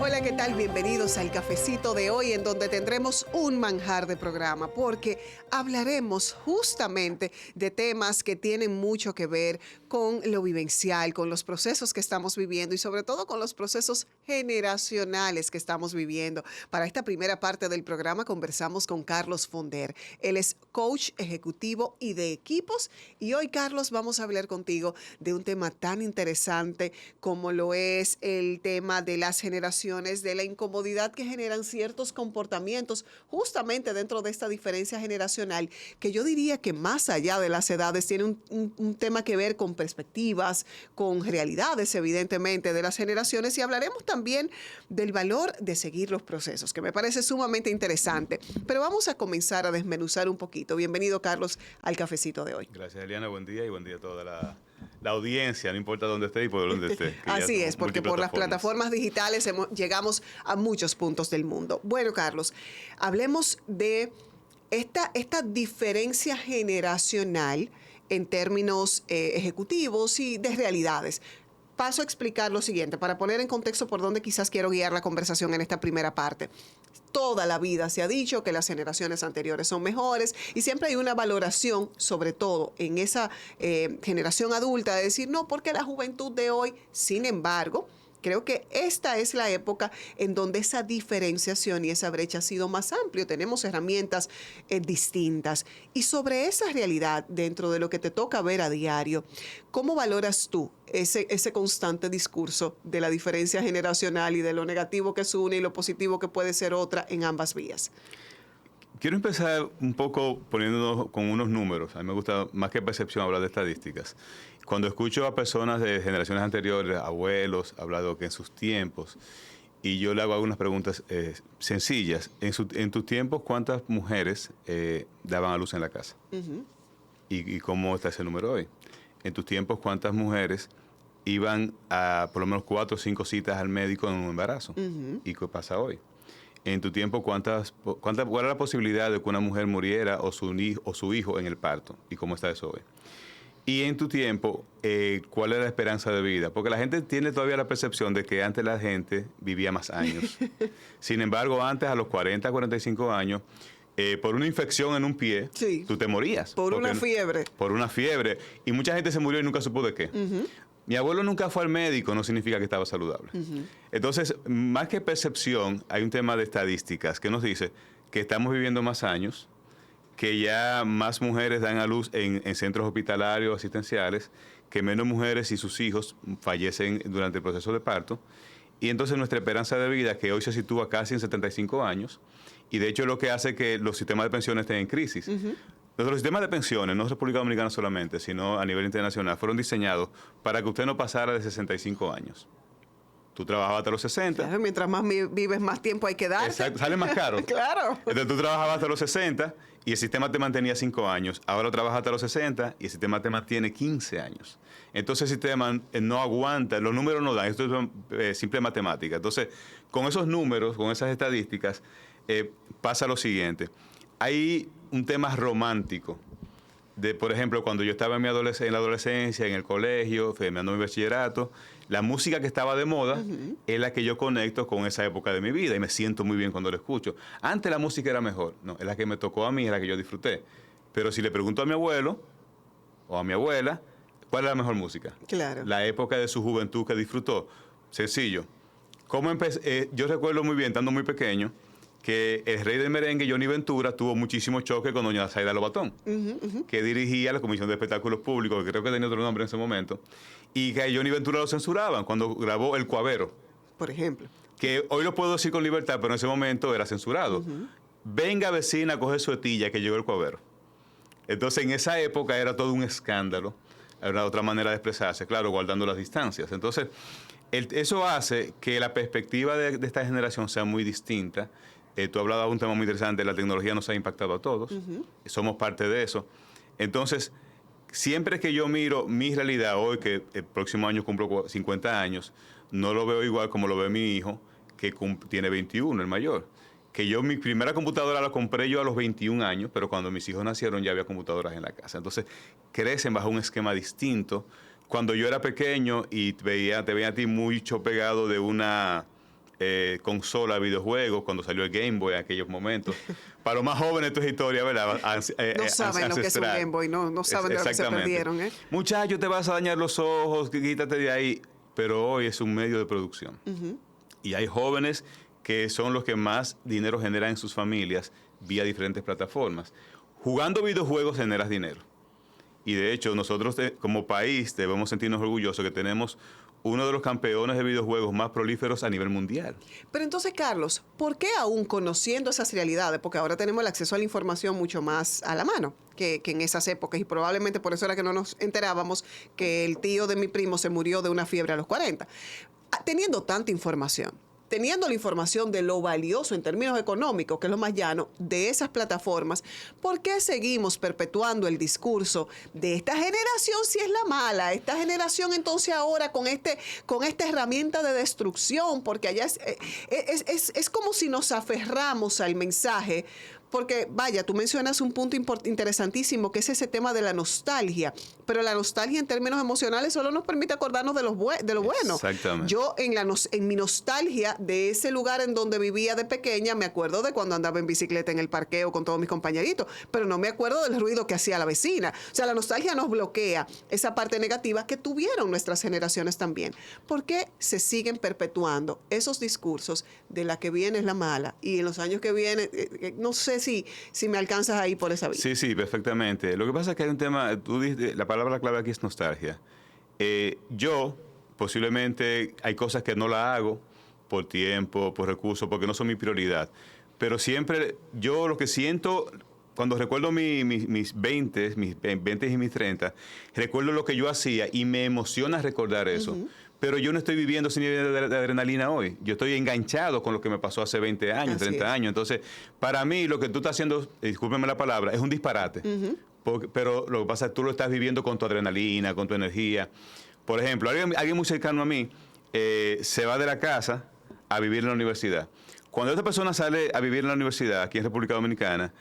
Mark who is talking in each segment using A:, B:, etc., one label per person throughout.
A: Hola, ¿qué tal? Bienvenidos al cafecito de hoy, en donde tendremos un manjar de programa, porque hablaremos justamente de temas que tienen mucho que ver con lo vivencial, con los procesos que estamos viviendo y sobre todo con los procesos generacionales que estamos viviendo. Para esta primera parte del programa conversamos con Carlos Fonder. Él es coach ejecutivo y de equipos, y hoy, Carlos, vamos a hablar contigo de un tema tan interesante como lo es el tema de las generaciones, de la incomodidad que generan ciertos comportamientos justamente dentro de esta diferencia generacional, que yo diría que más allá de las edades tiene un tema que ver con perspectivas, con realidades evidentemente de las generaciones, y hablaremos también del valor de seguir los procesos, que me parece sumamente interesante. Pero vamos a comenzar a desmenuzar un poquito. Bienvenido, Carlos, al cafecito de hoy.
B: Gracias, Eliana. Buen día y buen día a toda la audiencia, no importa dónde esté y por dónde esté.
A: Así es, porque por las plataformas digitales llegamos a muchos puntos del mundo. Bueno, Carlos, hablemos de esta diferencia generacional en términos ejecutivos y de realidades. Paso a explicar lo siguiente, para poner en contexto por dónde quizás quiero guiar la conversación en esta primera parte. Toda la vida se ha dicho que las generaciones anteriores son mejores y siempre hay una valoración, sobre todo en esa generación adulta, de decir, no, porque la juventud de hoy, sin embargo, creo que esta es la época en donde esa diferenciación y esa brecha ha sido más amplia. Tenemos herramientas distintas. Y sobre esa realidad, dentro de lo que te toca ver a diario, ¿cómo valoras tú ese constante discurso de la diferencia generacional y de lo negativo que es una y lo positivo que puede ser otra en ambas vías?
B: Quiero empezar un poco poniéndonos con unos números. A mí me gusta, más que percepción, hablar de estadísticas. Cuando escucho a personas de generaciones anteriores, abuelos, hablando que en sus tiempos, y yo le hago algunas preguntas sencillas. En tus tiempos, ¿cuántas mujeres daban a luz en la casa? Uh-huh. ¿Y cómo está ese número hoy? En tus tiempos, ¿cuántas mujeres iban a por lo menos 4 o 5 citas al médico en un embarazo? Uh-huh. ¿Y qué pasa hoy? En tu tiempo, ¿cuál era la posibilidad de que una mujer muriera o su hijo en el parto? ¿Y cómo está eso hoy? Y en tu tiempo, ¿cuál era la esperanza de vida? Porque la gente tiene todavía la percepción de que antes la gente vivía más años. Sin embargo, antes, a los 40, 45 años, por una infección en un pie, sí, tú te morías.
A: Por una fiebre.
B: Por una fiebre. Y mucha gente se murió y nunca supo de qué. Uh-huh. Mi abuelo nunca fue al médico, no significa que estaba saludable. Uh-huh. Entonces, más que percepción, hay un tema de estadísticas que nos dice que estamos viviendo más años, que ya más mujeres dan a luz en centros hospitalarios asistenciales, que menos mujeres y sus hijos fallecen durante el proceso de parto. Y entonces nuestra esperanza de vida, que hoy se sitúa casi en 75 años, y de hecho lo que hace que los sistemas de pensiones estén en crisis. Uh-huh. Los sistemas de pensiones, no en República Dominicana solamente, sino a nivel internacional, fueron diseñados para que usted no pasara de 65 años. Tú trabajabas hasta los 60.
A: Claro, mientras más vives, más tiempo hay que darte.
B: Exacto, sale más caro.
A: Claro.
B: Entonces tú trabajabas hasta los 60 y el sistema te mantenía 5 años. Ahora trabajas hasta los 60 y el sistema te mantiene 15 años. Entonces el sistema no aguanta, los números no dan, esto es simple matemática. Entonces, con esos números, con esas estadísticas, pasa lo siguiente. Hay un tema romántico. Por ejemplo, cuando yo estaba en la adolescencia, en el colegio, terminando mi bachillerato, la música que estaba de moda uh-huh. es la que yo conecto con esa época de mi vida y me siento muy bien cuando la escucho. Antes la música era mejor, no, es la que me tocó a mí, es la que yo disfruté. Pero si le pregunto a mi abuelo o a mi abuela, ¿cuál es la mejor música?
A: Claro.
B: La época de su juventud que disfrutó. Sencillo. Yo recuerdo muy bien, estando muy pequeño, que el rey del merengue, Johnny Ventura, tuvo muchísimos choques con doña Zaida Lobatón, uh-huh, uh-huh. que dirigía la Comisión de Espectáculos Públicos, que creo que tenía otro nombre en ese momento, y que a Johnny Ventura lo censuraban cuando grabó El Cuavero.
A: Por ejemplo.
B: Que hoy lo puedo decir con libertad, pero en ese momento era censurado. Uh-huh. Venga, vecina, coge su etilla, que llegó El Cuavero. Entonces, en esa época era todo un escándalo. Era otra manera de expresarse, claro, guardando las distancias. Entonces, eso hace que la perspectiva de esta generación sea muy distinta. Tú hablabas de un tema muy interesante, la tecnología nos ha impactado a todos, uh-huh. somos parte de eso. Entonces, siempre que yo miro mi realidad hoy, que el próximo año cumplo 50 años, no lo veo igual como lo ve mi hijo, que tiene 21, el mayor. Que mi primera computadora la compré yo a los 21 años, pero cuando mis hijos nacieron ya había computadoras en la casa. Entonces, crecen bajo un esquema distinto. Cuando yo era pequeño y te veía a ti mucho pegado de una consola, videojuegos, cuando salió el Game Boy en aquellos momentos. Para los más jóvenes esto es historia, ¿verdad?
A: No saben lo que es un Game Boy, no saben de lo que se perdieron.
B: Muchacho, te vas a dañar los ojos, quítate de ahí. Pero hoy es un medio de producción. Y hay jóvenes que son los que más dinero generan en sus familias vía diferentes plataformas. Jugando videojuegos generas dinero. Y de hecho, nosotros como país debemos sentirnos orgullosos que tenemos uno de los campeones de videojuegos más prolíferos a nivel mundial.
A: Pero entonces, Carlos, ¿por qué aún conociendo esas realidades? Porque ahora tenemos el acceso a la información mucho más a la mano que en esas épocas, y probablemente por eso era que no nos enterábamos que el tío de mi primo se murió de una fiebre a los 40. Teniendo tanta información, teniendo la información de lo valioso en términos económicos, que es lo más llano, de esas plataformas, ¿por qué seguimos perpetuando el discurso de esta generación si es la mala? Esta generación entonces ahora con esta herramienta de destrucción, porque allá es como si nos aferramos al mensaje. Porque, vaya, tú mencionas un punto interesantísimo, que es ese tema de la nostalgia. Pero la nostalgia en términos emocionales solo nos permite acordarnos de lo bueno.
B: Exactamente.
A: Yo, en mi nostalgia de ese lugar en donde vivía de pequeña, me acuerdo de cuando andaba en bicicleta en el parqueo con todos mis compañeritos, pero no me acuerdo del ruido que hacía la vecina. O sea, la nostalgia nos bloquea esa parte negativa que tuvieron nuestras generaciones también. ¿Por qué se siguen perpetuando esos discursos de la que viene es la mala? Y en los años que vienen, no sé si me alcanzas ahí por esa vía.
B: Sí, perfectamente. Lo que pasa es que hay un tema, tú dijiste, la palabra clave aquí es nostalgia. Yo, posiblemente, hay cosas que no la hago por tiempo, por recursos, porque no son mi prioridad. Pero siempre, yo lo que siento, cuando recuerdo mis 20 y mis 30, recuerdo lo que yo hacía y me emociona recordar eso. Pero yo no estoy viviendo sin nivel de adrenalina hoy. Yo estoy enganchado con lo que me pasó hace 20 años, 30 años. Entonces, para mí, lo que tú estás haciendo, discúlpeme la palabra, es un disparate. Pero lo que pasa es que tú lo estás viviendo con tu adrenalina, con tu energía. Por ejemplo, alguien muy cercano a mí se va de la casa a vivir en la universidad. Cuando esta persona sale a vivir en la universidad, aquí en República Dominicana,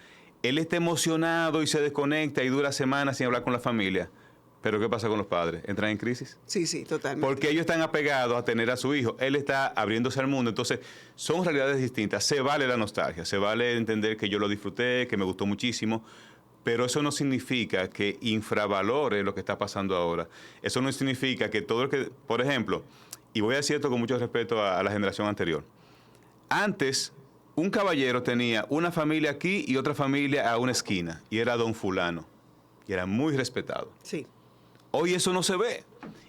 B: él está emocionado y se desconecta y dura semanas sin hablar con la familia. Pero ¿qué pasa con los padres? ¿Entran en crisis?
A: Sí, totalmente.
B: Porque ellos están apegados a tener a su hijo. Él está abriéndose al mundo. Entonces, son realidades distintas. Se vale la nostalgia, se vale entender que yo lo disfruté, que me gustó muchísimo, pero eso no significa que infravalore lo que está pasando ahora. Eso no significa que todo el que... Por ejemplo, y voy a decir esto con mucho respeto a la generación anterior. Antes, un caballero tenía una familia aquí y otra familia a una esquina, y era don fulano, y era muy respetado.
A: Sí.
B: Hoy eso no se ve.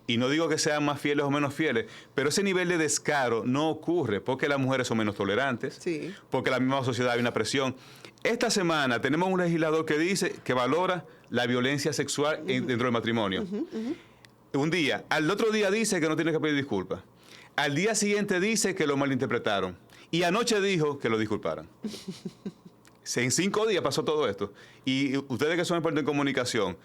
B: Y no digo que sean más fieles o menos fieles, pero ese nivel de descaro no ocurre porque las mujeres son menos tolerantes, porque en la misma sociedad hay una presión. Esta semana tenemos un legislador que dice que valora la violencia sexual dentro del matrimonio. Un día, al otro día dice que no tiene que pedir disculpas. Al día siguiente dice que lo malinterpretaron. Y anoche dijo que lo disculparan. En 5 días pasó todo esto. Y ustedes que son expertos en comunicación,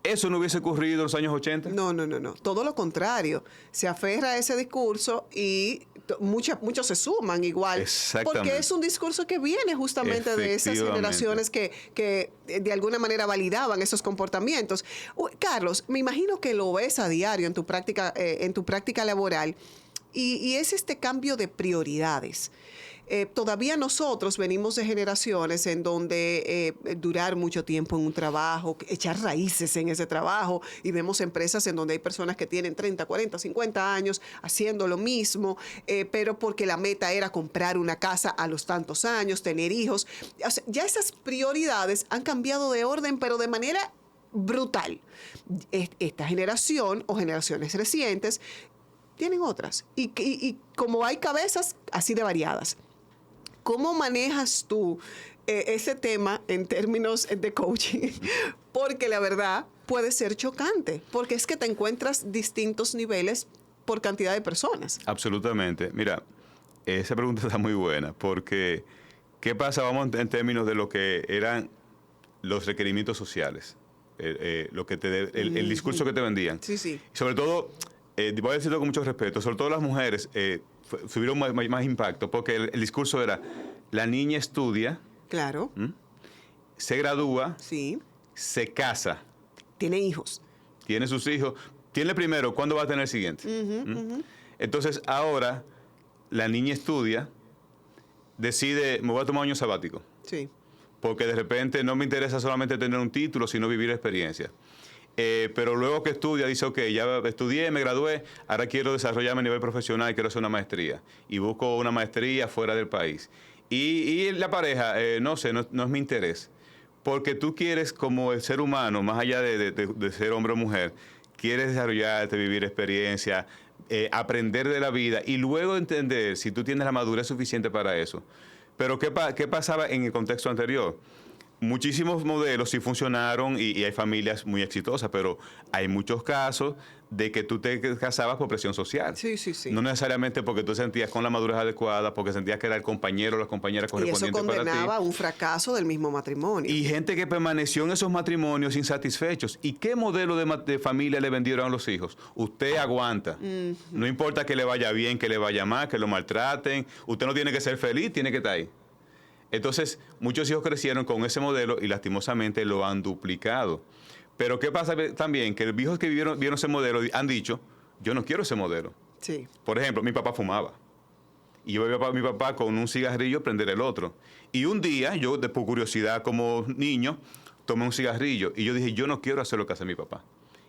B: ¿eso no hubiese ocurrido en los años 80?
A: No. Todo lo contrario. Se aferra a ese discurso y muchos se suman igual.
B: Exactamente.
A: Porque es un discurso que viene justamente de esas generaciones que de alguna manera validaban esos comportamientos. Carlos, me imagino que lo ves a diario en tu práctica laboral y es este cambio de prioridades. Todavía nosotros venimos de generaciones en donde durar mucho tiempo en un trabajo, echar raíces en ese trabajo, y vemos empresas en donde hay personas que tienen 30, 40, 50 años haciendo lo mismo, pero porque la meta era comprar una casa a los tantos años, tener hijos. O sea, ya esas prioridades han cambiado de orden, pero de manera brutal. Esta generación o generaciones recientes tienen otras. Y como hay cabezas así de variadas. ¿Cómo manejas tú ese tema en términos de coaching? Porque la verdad puede ser chocante, porque es que te encuentras distintos niveles por cantidad de personas.
B: Absolutamente. Mira, esa pregunta está muy buena, porque ¿qué pasa? Vamos en términos de lo que eran los requerimientos sociales, el discurso que te vendían.
A: Sí.
B: Sobre todo, voy a decirlo con mucho respeto, sobre todo las mujeres tuvieron más impacto, porque el discurso era, la niña estudia,
A: claro,
B: se gradúa,
A: sí,
B: se casa,
A: tiene hijos,
B: tiene sus hijos, tiene primero, ¿cuándo va a tener el siguiente? Entonces, ahora, la niña estudia, decide, me voy a tomar un año sabático.
A: Sí.
B: Porque de repente no me interesa solamente tener un título, sino vivir experiencias. Pero luego que estudia, dice, ok, ya estudié, me gradué, ahora quiero desarrollarme a nivel profesional y quiero hacer una maestría. Y busco una maestría fuera del país. Y la pareja, no sé, no es mi interés. Porque tú quieres, como el ser humano, más allá de ser hombre o mujer, quieres desarrollarte, vivir experiencia, aprender de la vida y luego entender si tú tienes la madurez suficiente para eso. Pero ¿qué pasaba en el contexto anterior? Muchísimos modelos sí funcionaron y hay familias muy exitosas, pero hay muchos casos de que tú te casabas por presión social.
A: Sí, sí, sí.
B: No necesariamente porque tú sentías con la madurez adecuada, porque sentías que era el compañero o la compañera
A: Y eso
B: correspondiente para ti.
A: condenaba un fracaso del mismo matrimonio.
B: Y gente que permaneció en esos matrimonios insatisfechos. ¿Y qué modelo de familia le vendieron a los hijos? Usted aguanta. No importa que le vaya bien, que le vaya mal, que lo maltraten. Usted no tiene que ser feliz, tiene que estar ahí. Entonces, muchos hijos crecieron con ese modelo y lastimosamente lo han duplicado. Pero ¿qué pasa también? Que los hijos que vieron ese modelo han dicho, yo no quiero ese modelo.
A: Sí.
B: Por ejemplo, mi papá fumaba. Y yo veía a mi papá con un cigarrillo prender el otro. Y un día, yo por curiosidad como niño, tomé un cigarrillo. Y yo dije, yo no quiero hacer lo que hace mi papá.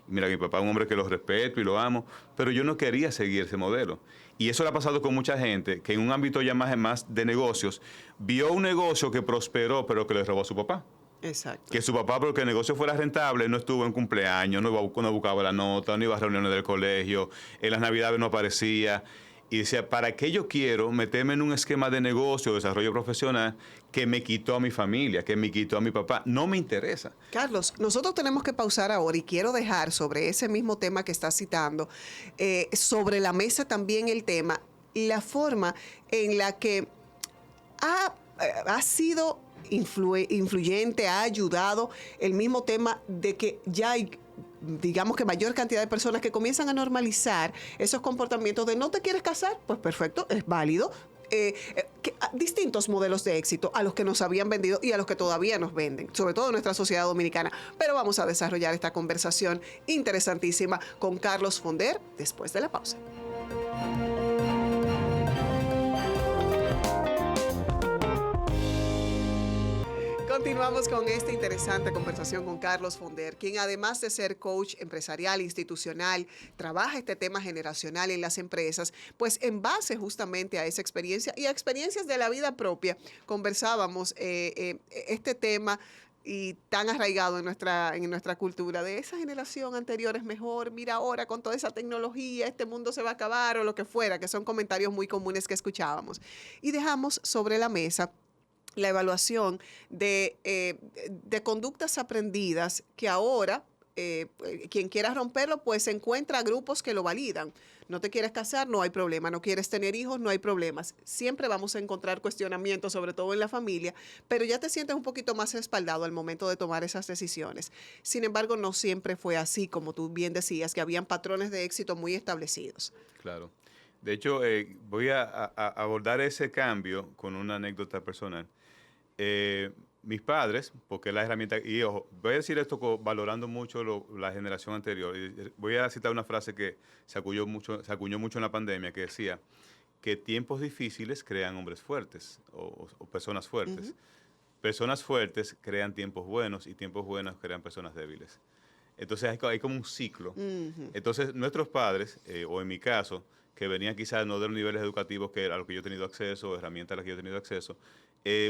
B: Y mira, mi papá es un hombre que lo respeto y lo amo, pero yo no quería seguir ese modelo. Y eso le ha pasado con mucha gente, que en un ámbito ya más de negocios, vio un negocio que prosperó, pero que le robó a su papá.
A: Exacto.
B: Que su papá, porque el negocio fuera rentable, no estuvo en cumpleaños, no buscaba la nota, no iba a reuniones del colegio, en las navidades no aparecía. Y decía, ¿para qué yo quiero meterme en un esquema de negocio, de desarrollo profesional, que me quitó a mi familia, que me quitó a mi papá? No me interesa.
A: Carlos, nosotros tenemos que pausar ahora y quiero dejar sobre ese mismo tema que estás citando, sobre la mesa también el tema, la forma en la que ha sido influyente, ha ayudado el mismo tema de que ya hay, digamos que mayor cantidad de personas que comienzan a normalizar esos comportamientos de no te quieres casar, pues perfecto, es válido. Distintos modelos de éxito a los que nos habían vendido y a los que todavía nos venden, sobre todo en nuestra sociedad dominicana. Pero vamos a desarrollar esta conversación interesantísima con Carlos Fonder después de la pausa. Continuamos con esta interesante conversación con Carlos Fonder, quien además de ser coach empresarial, institucional, trabaja este tema generacional en las empresas, pues en base justamente a esa experiencia y a experiencias de la vida propia, conversábamos este tema y tan arraigado en nuestra cultura de esa generación anterior es mejor, mira ahora con toda esa tecnología, este mundo se va a acabar o lo que fuera, que son comentarios muy comunes que escuchábamos. Y dejamos sobre la mesa la evaluación de conductas aprendidas que ahora, quien quiera romperlo, pues encuentra grupos que lo validan. No te quieres casar, no hay problema. No quieres tener hijos, no hay problemas. Siempre vamos a encontrar cuestionamientos, sobre todo en la familia, pero ya te sientes un poquito más respaldado al momento de tomar esas decisiones. Sin embargo, no siempre fue así, como tú bien decías, que habían patrones de éxito muy establecidos.
B: Claro. De hecho, voy a abordar ese cambio con una anécdota personal. Mis padres, porque es la herramienta, y ojo, voy a decir esto valorando mucho la generación anterior. Voy a citar una frase que se acuñó mucho en la pandemia, que decía que tiempos difíciles crean hombres fuertes o personas fuertes. Personas fuertes crean tiempos buenos y tiempos buenos crean personas débiles. Entonces hay como un ciclo. Entonces nuestros padres, o en mi caso, que venían quizás no de los niveles educativos que a los que yo he tenido acceso, herramientas a las que yo he tenido acceso,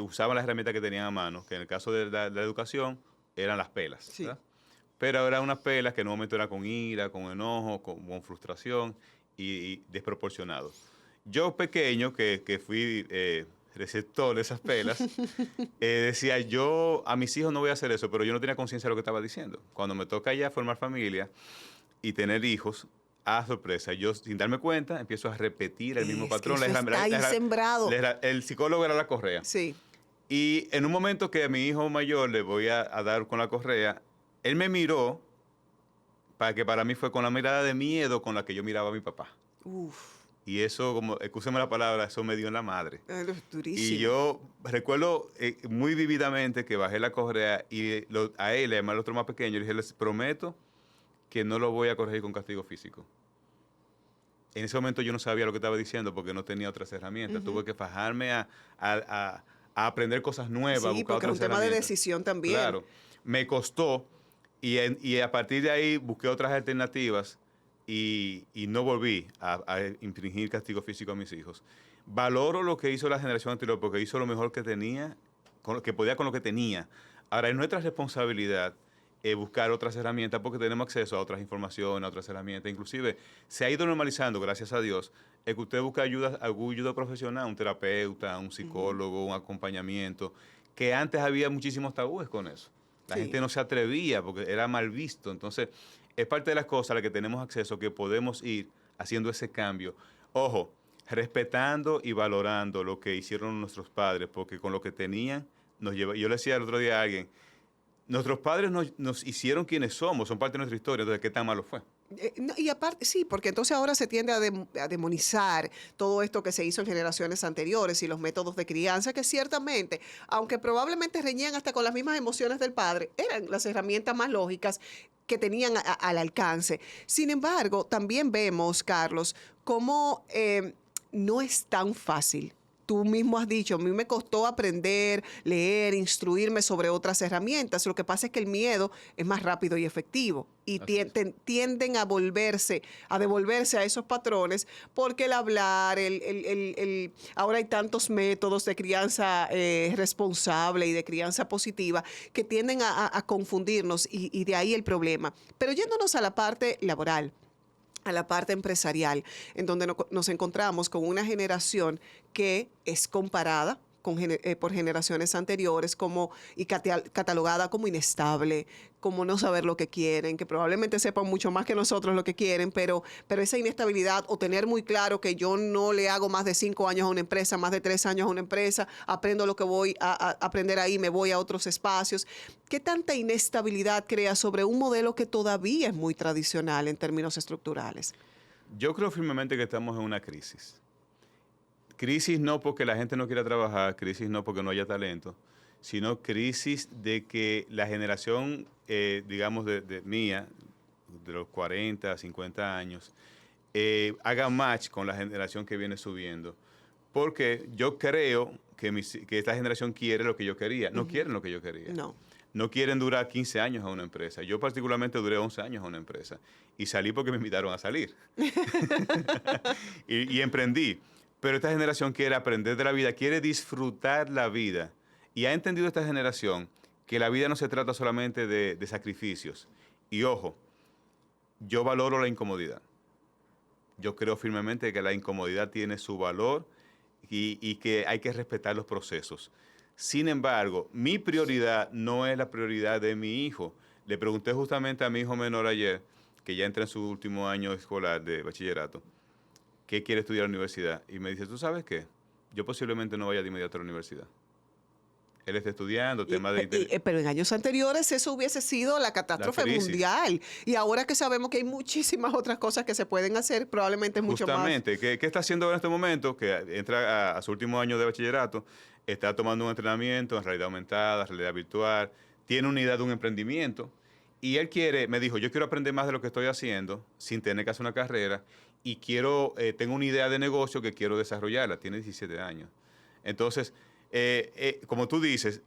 B: usaban las herramientas que tenían a mano, que en el caso de la educación eran las pelas. Sí. ¿Verdad? Pero eran unas pelas que en un momento eran con ira, con enojo, con frustración y desproporcionado. Yo pequeño, que fui receptor de esas pelas, decía, yo a mis hijos no voy a hacer eso, pero yo no tenía conciencia de lo que estaba diciendo. Cuando me toca ya formar familia y tener hijos, sorpresa, yo sin darme cuenta empiezo a repetir el mismo patrón.
A: Está ahí sembrado.
B: El psicólogo era la correa.
A: Sí.
B: Y en un momento que a mi hijo mayor le voy a dar con la correa, él me miró, para mí fue con la mirada de miedo con la que yo miraba a mi papá.
A: Uf.
B: Y eso, como, escúcheme la palabra, eso me dio en la madre.
A: Es durísimo.
B: Y yo recuerdo muy vividamente que bajé la correa y a él, además al otro más pequeño, le dije, les prometo que no lo voy a corregir con castigo físico. En ese momento yo no sabía lo que estaba diciendo porque no tenía otras herramientas. Tuve que fajarme a aprender cosas nuevas, a
A: Sí,
B: buscar
A: porque es un
B: otras
A: tema de
B: herramientas.
A: decisión también.
B: Claro, me costó y a partir de ahí busqué otras alternativas y no volví a infringir castigo físico a mis hijos. Valoro lo que hizo la generación anterior porque hizo lo mejor que tenía, con lo que podía con lo que tenía. Ahora, es nuestra responsabilidad buscar otras herramientas porque tenemos acceso a otras informaciones, a otras herramientas. Inclusive, se ha ido normalizando, gracias a Dios, el que usted busque algún ayuda profesional, un terapeuta, un psicólogo, un acompañamiento, que antes había muchísimos tabúes con eso. La
A: Sí.
B: gente no se atrevía porque era mal visto. Entonces, es parte de las cosas a las que tenemos acceso que podemos ir haciendo ese cambio. Ojo, respetando y valorando lo que hicieron nuestros padres, porque con lo que tenían, nos lleva. Yo le decía el otro día a alguien, nuestros padres nos hicieron quienes somos, son parte de nuestra historia, entonces, ¿qué tan malo fue?
A: No, y aparte, sí, porque entonces ahora se tiende a demonizar todo esto que se hizo en generaciones anteriores y los métodos de crianza, que ciertamente, aunque probablemente reñían hasta con las mismas emociones del padre, eran las herramientas más lógicas que tenían al alcance. Sin embargo, también vemos, Carlos, cómo no es tan fácil. Tú mismo has dicho, a mí me costó aprender, leer, instruirme sobre otras herramientas. Lo que pasa es que el miedo es más rápido y efectivo y
B: Así es.
A: tienden a devolverse a esos patrones porque el hablar, ahora hay tantos métodos de crianza responsable y de crianza positiva que tienden a confundirnos y de ahí el problema. Pero yéndonos a la parte laboral, a la parte empresarial, en donde nos encontramos con una generación que es comparada por generaciones anteriores catalogada como inestable, como no saber lo que quieren, que probablemente sepan mucho más que nosotros lo que quieren, pero esa inestabilidad o tener muy claro que yo no le hago más de 5 años a una empresa, más de 3 años a una empresa, aprendo lo que voy a aprender ahí, me voy a otros espacios. ¿Qué tanta inestabilidad crea sobre un modelo que todavía es muy tradicional en términos estructurales?
B: Yo creo firmemente que estamos en una crisis. Crisis no porque la gente no quiera trabajar, crisis no porque no haya talento, sino crisis de que la generación, digamos, de mía, de los 40, 50 años, haga match con la generación que viene subiendo. Porque yo creo que esta generación quiere lo que yo quería. No quieren lo que yo quería.
A: No.
B: No quieren durar 15 años a una empresa. Yo particularmente duré 11 años a una empresa. Y salí porque me invitaron a salir. y emprendí. Pero esta generación quiere aprender de la vida, quiere disfrutar la vida. Y ha entendido esta generación que la vida no se trata solamente de sacrificios. Y ojo, yo valoro la incomodidad. Yo creo firmemente que la incomodidad tiene su valor y que hay que respetar los procesos. Sin embargo, mi prioridad no es la prioridad de mi hijo. Le pregunté justamente a mi hijo menor ayer, que ya entra en su último año escolar de bachillerato, ¿qué quiere estudiar en la universidad? Y me dice, ¿tú sabes qué? Yo posiblemente no vaya de inmediato a la universidad. Él está estudiando temas de...
A: Pero en años anteriores eso hubiese sido la catástrofe mundial. Y ahora que sabemos que hay muchísimas otras cosas que se pueden hacer, probablemente mucho más.
B: Justamente, ¿qué está haciendo ahora en este momento? Que entra a su último año de bachillerato, está tomando un entrenamiento en realidad aumentada, realidad virtual, tiene una idea de un emprendimiento y él me dijo, yo quiero aprender más de lo que estoy haciendo sin tener que hacer una carrera y tengo una idea de negocio que quiero desarrollarla. Tiene 17 años. Entonces, como tú dices,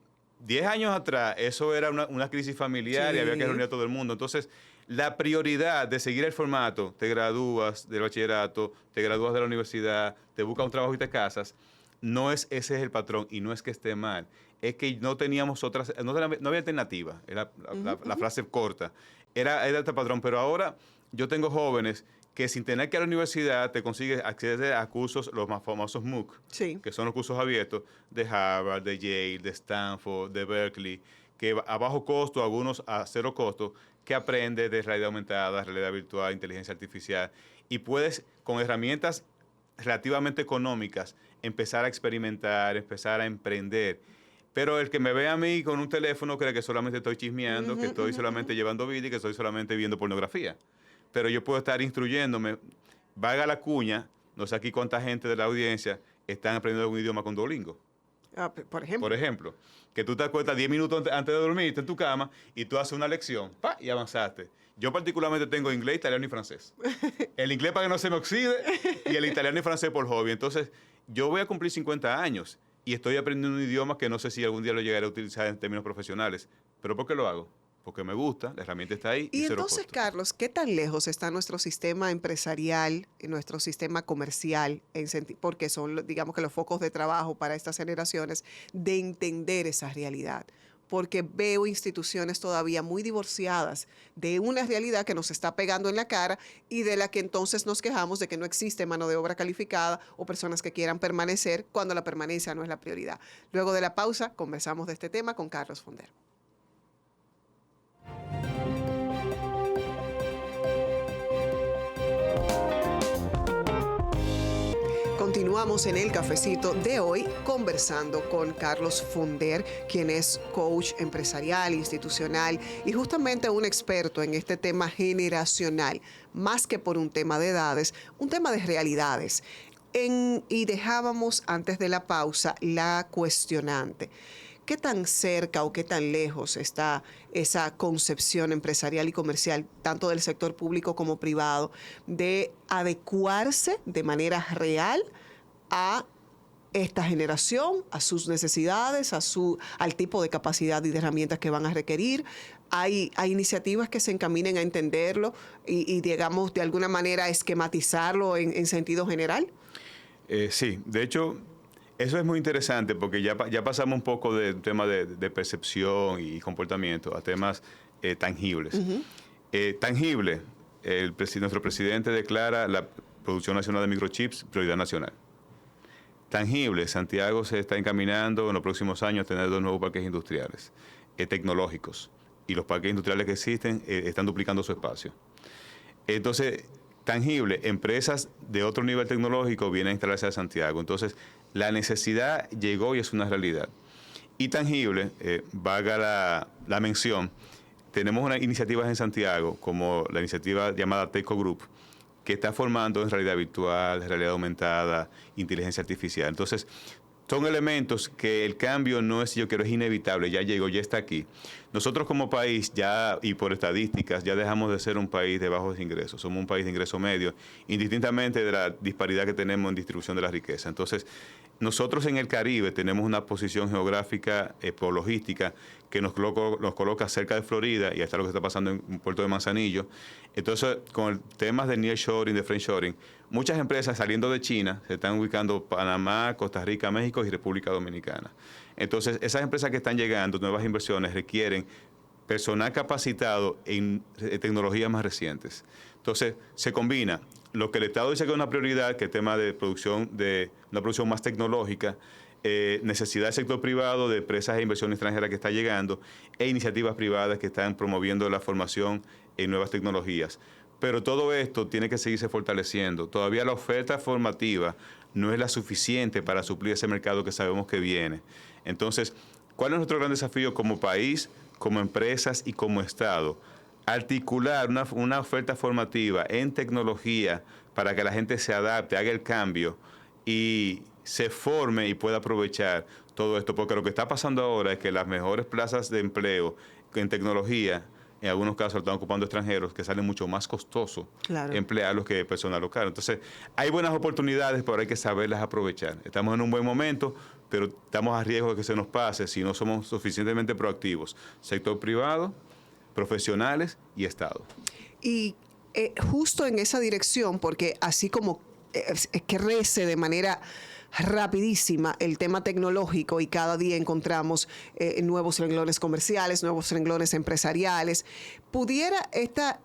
B: 10 años atrás eso era una crisis familiar y había que reunir a todo el mundo. Entonces, la prioridad de seguir el formato, te gradúas del bachillerato, te gradúas de la universidad, te buscas un trabajo y te casas, ese es el patrón y no es que esté mal. Es que no teníamos no había alternativa, era la frase corta. Era este patrón, pero ahora yo tengo jóvenes que sin tener que ir a la universidad te consigues acceder a cursos, los más famosos MOOC, que son los cursos abiertos de Harvard, de Yale, de Stanford, de Berkeley, que a bajo costo, algunos a cero costo, que aprende de realidad aumentada, realidad virtual, inteligencia artificial, y puedes, con herramientas relativamente económicas, empezar a experimentar, empezar a emprender. Pero el que me ve a mí con un teléfono cree que solamente estoy chismeando, que estoy solamente llevando vida y que estoy solamente viendo pornografía. Pero yo puedo estar instruyéndome, valga la cuña, no sé aquí cuánta gente de la audiencia están aprendiendo un idioma con Duolingo. Por ejemplo, que tú te acuestas 10 minutos antes de dormirte en tu cama y tú haces una lección, ¡pa! Y avanzaste. Yo particularmente tengo inglés, italiano y francés. El inglés para que no se me oxide y el italiano y francés por hobby. Entonces, yo voy a cumplir 50 años y estoy aprendiendo un idioma que no sé si algún día lo llegaré a utilizar en términos profesionales. ¿Pero por qué lo hago? Porque me gusta, la herramienta está ahí.
A: Y
B: cero
A: entonces,
B: costo.
A: Carlos, ¿qué tan lejos está nuestro sistema empresarial, nuestro sistema comercial, porque son, digamos que los focos de trabajo para estas generaciones, de entender esa realidad? Porque veo instituciones todavía muy divorciadas de una realidad que nos está pegando en la cara y de la que entonces nos quejamos de que no existe mano de obra calificada o personas que quieran permanecer cuando la permanencia no es la prioridad. Luego de la pausa, conversamos de este tema con Carlos Fonder. Continuamos en el cafecito de hoy conversando con Carlos Fonder, quien es coach empresarial, institucional y justamente un experto en este tema generacional, más que por un tema de edades, un tema de realidades. Y dejábamos antes de la pausa la cuestionante. ¿Qué tan cerca o qué tan lejos está esa concepción empresarial y comercial, tanto del sector público como privado, de adecuarse de manera real a esta generación, a sus necesidades, al tipo de capacidad y de herramientas que van a requerir? Hay iniciativas que se encaminen a entenderlo y digamos, de alguna manera, esquematizarlo en sentido general.
B: Sí, de hecho, eso es muy interesante porque ya pasamos un poco del tema de percepción y comportamiento a temas tangibles. Tangible, nuestro presidente declara la producción nacional de microchips prioridad nacional. Tangible, Santiago se está encaminando en los próximos años a tener 2 nuevos parques industriales tecnológicos, y los parques industriales que existen están duplicando su espacio. Entonces, tangible, empresas de otro nivel tecnológico vienen a instalarse a Santiago. Entonces, la necesidad llegó y es una realidad. Y tangible, valga la mención, tenemos unas iniciativas en Santiago, como la iniciativa llamada Teco Group, que está formando en realidad virtual, realidad aumentada, inteligencia artificial. Entonces, son elementos que el cambio no es, yo creo, es inevitable, ya llegó, ya está aquí. Nosotros como país ya, y por estadísticas, ya dejamos de ser un país de bajos ingresos, somos un país de ingreso medio, indistintamente de la disparidad que tenemos en distribución de la riqueza. Entonces, nosotros en el Caribe tenemos una posición geográfica por logística que nos coloca cerca de Florida, y hasta lo que está pasando en Puerto de Manzanillo. Entonces, con el temas de nearshoring, de friendshoring, muchas empresas saliendo de China se están ubicando en Panamá, Costa Rica, México y República Dominicana. Entonces, esas empresas que están llegando, nuevas inversiones, requieren personal capacitado en tecnologías más recientes. Entonces, se combina lo que el Estado dice que es una prioridad, que es el tema de una producción más tecnológica, necesidad del sector privado, de empresas de inversión extranjera que está llegando, e iniciativas privadas que están promoviendo la formación en nuevas tecnologías. Pero todo esto tiene que seguirse fortaleciendo. Todavía la oferta formativa no es la suficiente para suplir ese mercado que sabemos que viene. Entonces, ¿cuál es nuestro gran desafío como país, como empresas y como Estado? Articular una oferta formativa en tecnología para que la gente se adapte, haga el cambio y se forme y pueda aprovechar todo esto. Porque lo que está pasando ahora es que las mejores plazas de empleo en tecnología, en algunos casos están ocupando extranjeros, que salen mucho más costoso emplearlos que personal local. Entonces, hay buenas oportunidades, pero hay que saberlas aprovechar. Estamos en un buen momento, pero estamos a riesgo de que se nos pase si no somos suficientemente proactivos. Sector privado, profesionales y Estado.
A: Y justo en esa dirección, porque así como crece de manera rapidísima el tema tecnológico y cada día encontramos nuevos renglones comerciales, nuevos renglones empresariales, pudiera esta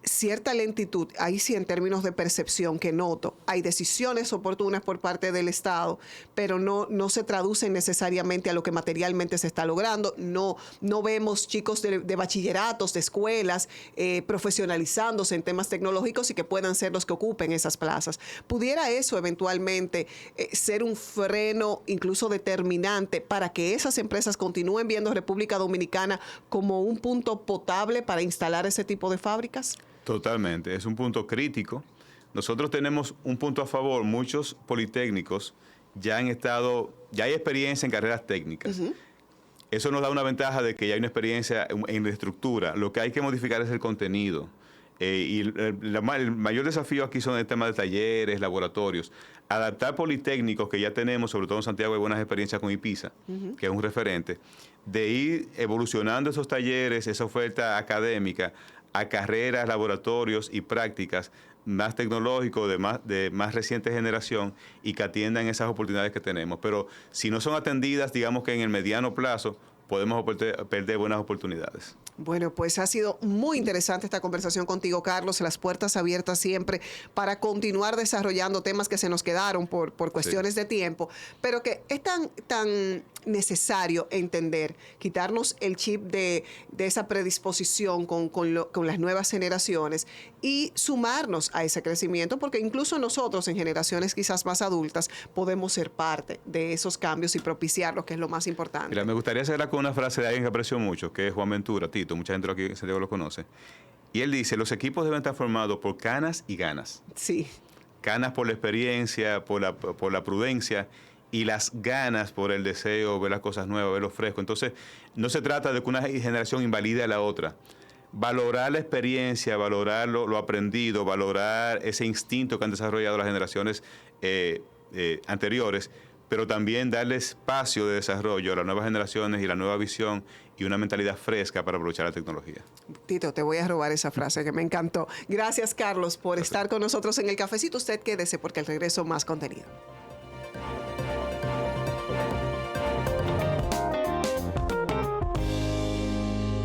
A: cierta lentitud, ahí sí en términos de percepción que noto, hay decisiones oportunas por parte del Estado, pero no se traducen necesariamente a lo que materialmente se está logrando, no vemos chicos de bachilleratos, de escuelas, profesionalizándose en temas tecnológicos y que puedan ser los que ocupen esas plazas. ¿Pudiera eso eventualmente ser un freno incluso determinante para que esas empresas continúen viendo República Dominicana como un punto potable para instalar ese tipo de fábricas?
B: Totalmente, es un punto crítico. Nosotros tenemos un punto a favor, muchos politécnicos ya hay experiencia en carreras técnicas. Eso nos da una ventaja de que ya hay una experiencia en la estructura. Lo que hay que modificar es el contenido. El mayor desafío aquí son el tema de talleres, laboratorios. Adaptar politécnicos que ya tenemos, sobre todo en Santiago hay buenas experiencias con IPISA, que es un referente, de ir evolucionando esos talleres, esa oferta académica, a carreras, laboratorios y prácticas más tecnológicos, de más reciente generación y que atiendan esas oportunidades que tenemos. Pero si no son atendidas, digamos que en el mediano plazo, podemos perder buenas oportunidades.
A: Bueno, pues ha sido muy interesante esta conversación contigo, Carlos. Las puertas abiertas siempre para continuar desarrollando temas que se nos quedaron por cuestiones de tiempo, pero que es tan necesario entender, quitarnos el chip de esa predisposición con las nuevas generaciones y sumarnos a ese crecimiento, porque incluso nosotros en generaciones quizás más adultas podemos ser parte de esos cambios y propiciarlos, que es lo más importante.
B: Mira, me gustaría cerrar con una frase de alguien que aprecio mucho, que es Juan Ventura, Tito, mucha gente aquí en Santiago lo conoce. Y él dice, los equipos deben estar formados por canas y ganas.
A: Sí.
B: Canas por la experiencia, por la prudencia, y las ganas por el deseo, ver las cosas nuevas, ver lo fresco. Entonces, no se trata de que una generación invalide a la otra. Valorar la experiencia, valorar lo aprendido, valorar ese instinto que han desarrollado las generaciones anteriores, pero también darle espacio de desarrollo a las nuevas generaciones y la nueva visión y una mentalidad fresca para aprovechar la tecnología.
A: Tito, te voy a robar esa frase que me encantó. Gracias, Carlos, por estar con nosotros en el cafecito. Usted quédese porque al regreso más contenido.